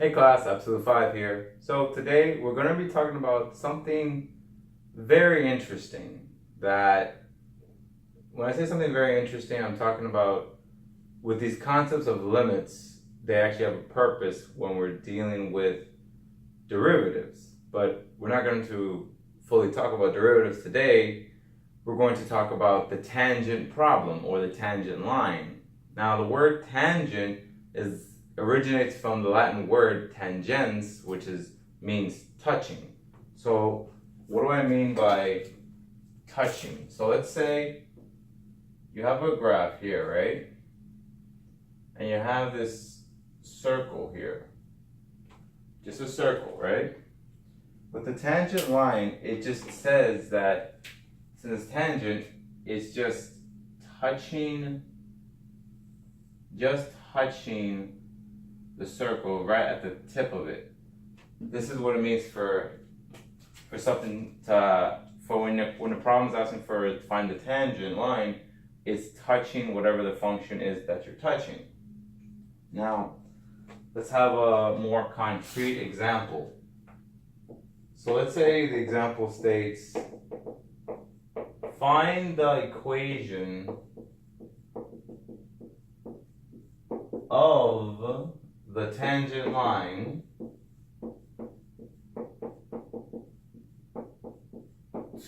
Hey class, Absolute 5 here. So today we're going to be talking about something very interesting that, when I say something very interesting, I'm talking about with these concepts of limits, they actually have a purpose when we're dealing with derivatives. But we're not going to fully talk about derivatives today. We're going to talk about the tangent problem or the tangent line. Now the word tangent originates from the Latin word tangens, which means touching. So what do I mean by touching? So let's say you have a graph here, right? And you have this circle here. Just a circle, right? With the tangent line, it just says that since it's tangent, it's just touching the circle right at the tip of it. This is what it means for something when the problem is asking for find the tangent line, it's touching whatever the function is that you're touching. Now, let's have a more concrete example. So let's say the example states, find the equation of the tangent line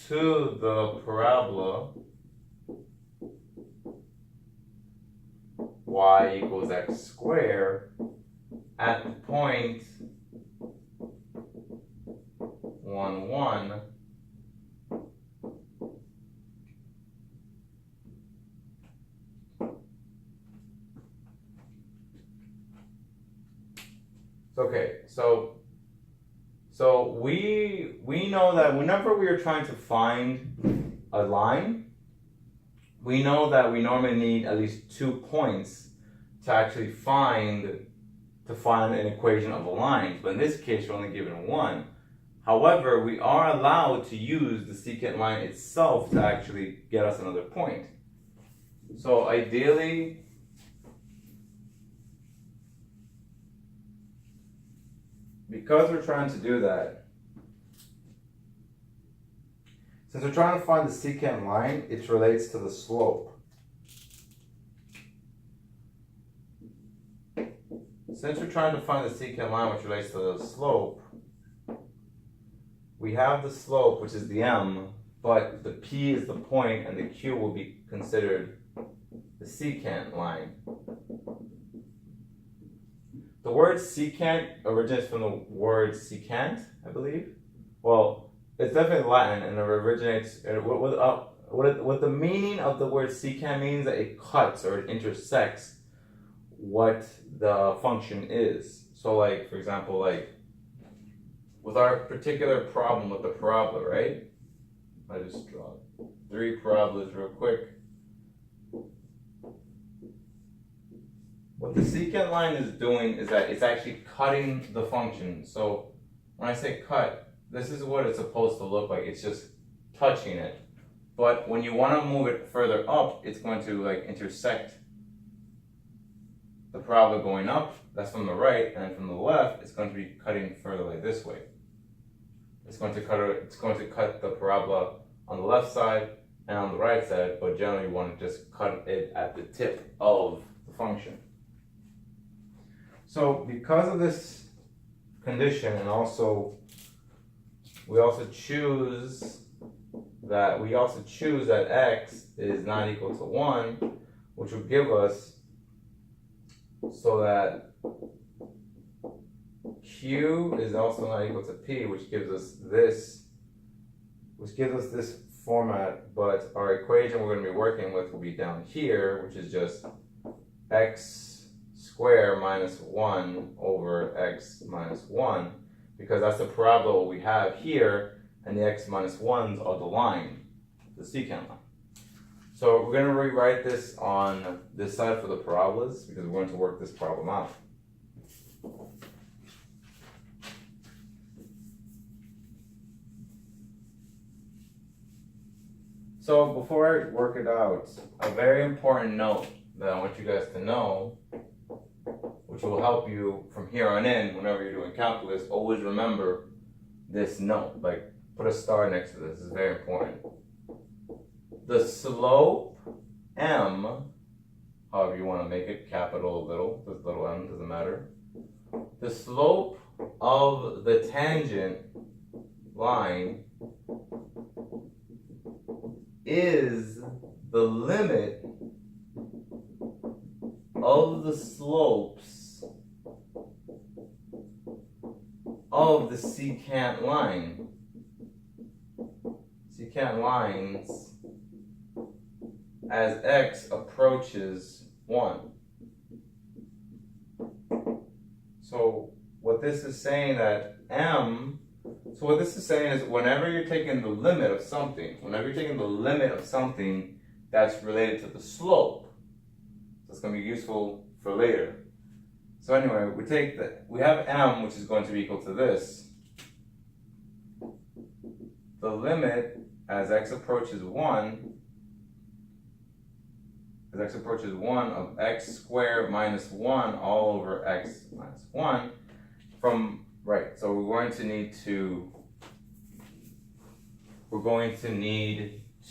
to the parabola y equals x squared at the point 1, 1. Okay, so we know that whenever we are trying to find a line, we know that we normally need at least 2 points to actually find an equation of a line. But in this case, we're only given 1. However, we are allowed to use the secant line itself to actually get us another point. So ideally, because we're trying to do that, since we're trying to find the secant line, it relates to the slope. Since we're trying to find the secant line which relates to the slope, we have the slope, which is the m, but the p is the point and the q will be considered the secant line. The word secant originates from the word secant, I believe. Well, it's definitely Latin, and it originates. What the meaning of the word secant means that it cuts or it intersects what the function is. So, like for example, like with our particular problem with the parabola, right? I just draw 3 parabolas real quick. What the secant line is doing is that it's actually cutting the function. So when I say cut, this is what it's supposed to look like. It's just touching it. But when you want to move it further up, it's going to like intersect the parabola going up. That's from the right, and from the left, it's going to be cutting further like this way. It's going to cut the parabola on the left side and on the right side, but generally you want to just cut it at the tip of the function. So because of this condition, and also we also choose that x is not equal to 1, which will give us so that q is also not equal to p, which gives us this format, but our equation we're going to be working with will be down here, which is just x squared minus 1 over x minus 1, because that's the parabola we have here, and the x minus 1s are the line, the secant line. So we're going to rewrite this on this side for the parabolas, because we're going to work this problem out. So before I work it out, a very important note that I want you guys to know, which which will help you from here on in, whenever you're doing calculus, always remember this note. Like, put a star next to this, this is very important. The slope m, however you want to make it, capital or little, this little m, doesn't matter. The slope of the tangent line is the limit of the slopes of the secant line. Secant lines as x approaches 1. So what this is saying that what this is saying is whenever you're taking the limit of something, that's related to the slope, so it's going to be useful for later. So anyway, we have m, which is going to be equal to this. The limit as x approaches 1, of x squared minus 1 all over x minus 1 so we're going to need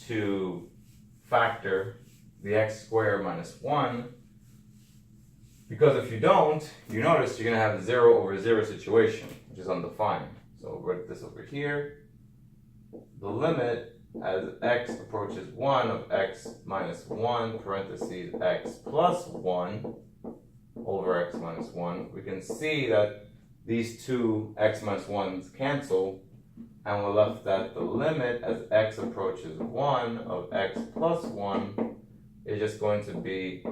to factor the x squared minus 1, because if you don't, you notice you're going to have a 0 over 0 situation, which is undefined. So we'll write this over here. The limit as x approaches 1 of x minus 1 parentheses x plus 1 over x minus 1, we can see that these two x minus 1's cancel, and we're left that the limit as x approaches 1 of x plus 1 is just going to be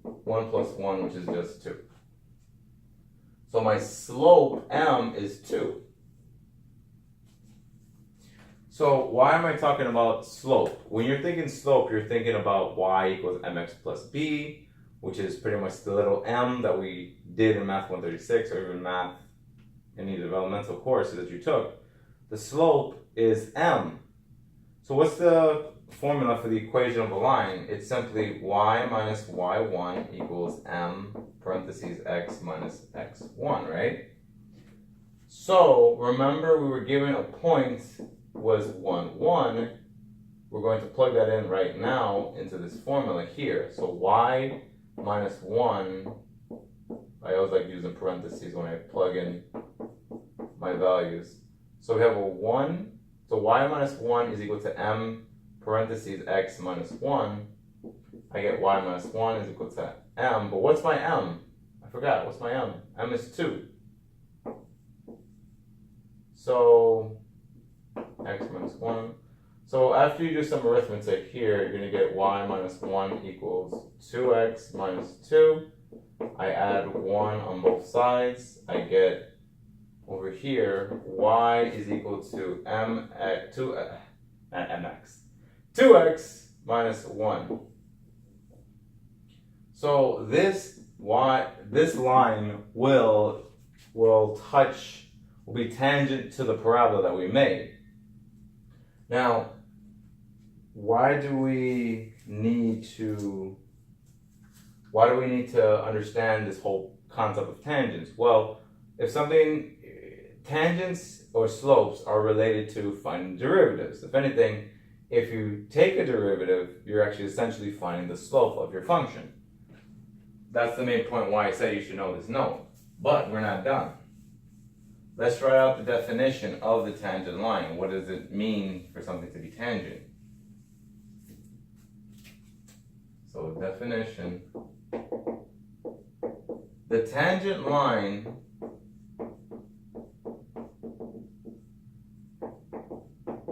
1 plus 1, which is just 2. So my slope m is 2. So why am I talking about slope? When you're thinking slope, you're thinking about y equals mx plus b, which is pretty much the little m that we did in Math 136 or even math, any developmental courses that you took. The slope is m. So what's the formula for the equation of a line? It's simply y minus y1 equals m parentheses x minus x1, right? So remember we were given a point was 1, 1. We're going to plug that in right now into this formula here. So y minus 1, I always like using parentheses when I plug in my values. So we have a 1, so y minus 1 is equal to m parentheses x minus 1. I get y minus 1 is equal to m, but what's my m? I forgot, what's my m? M is 2. So x minus 1. So after you do some arithmetic here, you're going to get y minus 1 equals 2x minus 2. I add 1 on both sides. I get over here y is equal to mx 2x minus 1. So this line will be tangent to the parabola that we made. Now, why do we need to understand this whole concept of tangents? Well, tangents or slopes are related to finding derivatives. If anything, if you take a derivative, you're actually essentially finding the slope of your function. That's the main point why I said you should know this note. But we're not done. Let's write out the definition of the tangent line. What does it mean for something to be tangent? So definition. The tangent line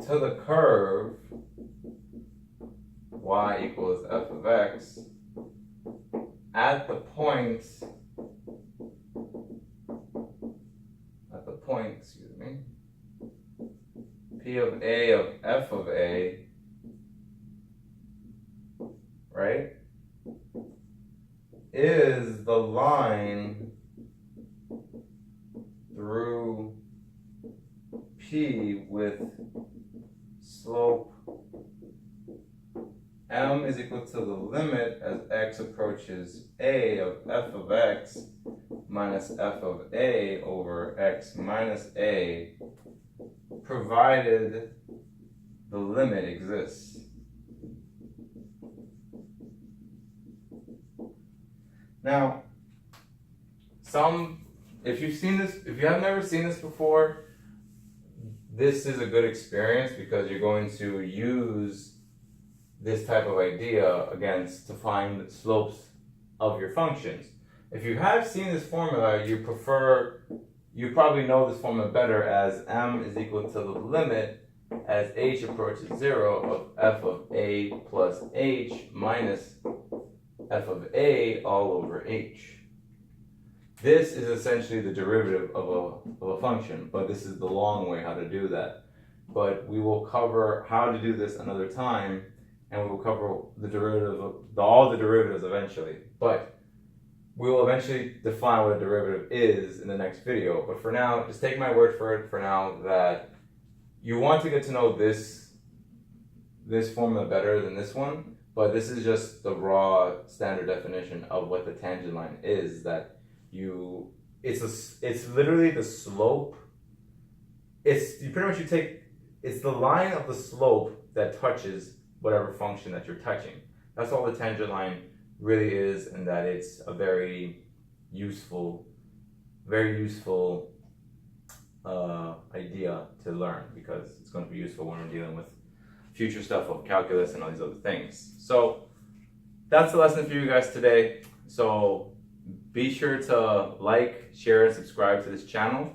to the curve y equals f of x at the point, P of A of f of A, right, is the line through P with slope m is equal to the limit as x approaches a of f of x minus f of a over x minus a, provided the limit exists. Now, if you have never seen this before, this is a good experience because you're going to use this type of idea to find slopes of your functions. If you have seen this formula, you probably know this formula better as m is equal to the limit as h approaches 0 of f of a plus h minus f of a all over h. This is essentially the derivative of a function, but this is the long way how to do that. But we will cover how to do this another time, and we will cover the derivative of all the derivatives eventually. But we will eventually define what a derivative is in the next video. But for now, just take my word for it for now that you want to get to know this formula better than this one, but this is just the raw standard definition of what the tangent line is. It's literally the slope. It's the line of the slope that touches whatever function that you're touching. That's all the tangent line really is, and that it's a very useful idea to learn because it's going to be useful when we're dealing with future stuff of calculus and all these other things. So that's the lesson for you guys today. So be sure to like, share, and subscribe to this channel.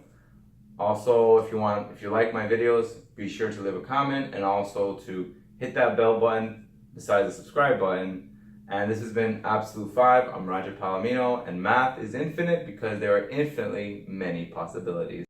Also, if you like my videos, be sure to leave a comment and also to hit that bell button beside the subscribe button. And this has been Absolute 5. I'm Roger Palomino, and math is infinite because there are infinitely many possibilities.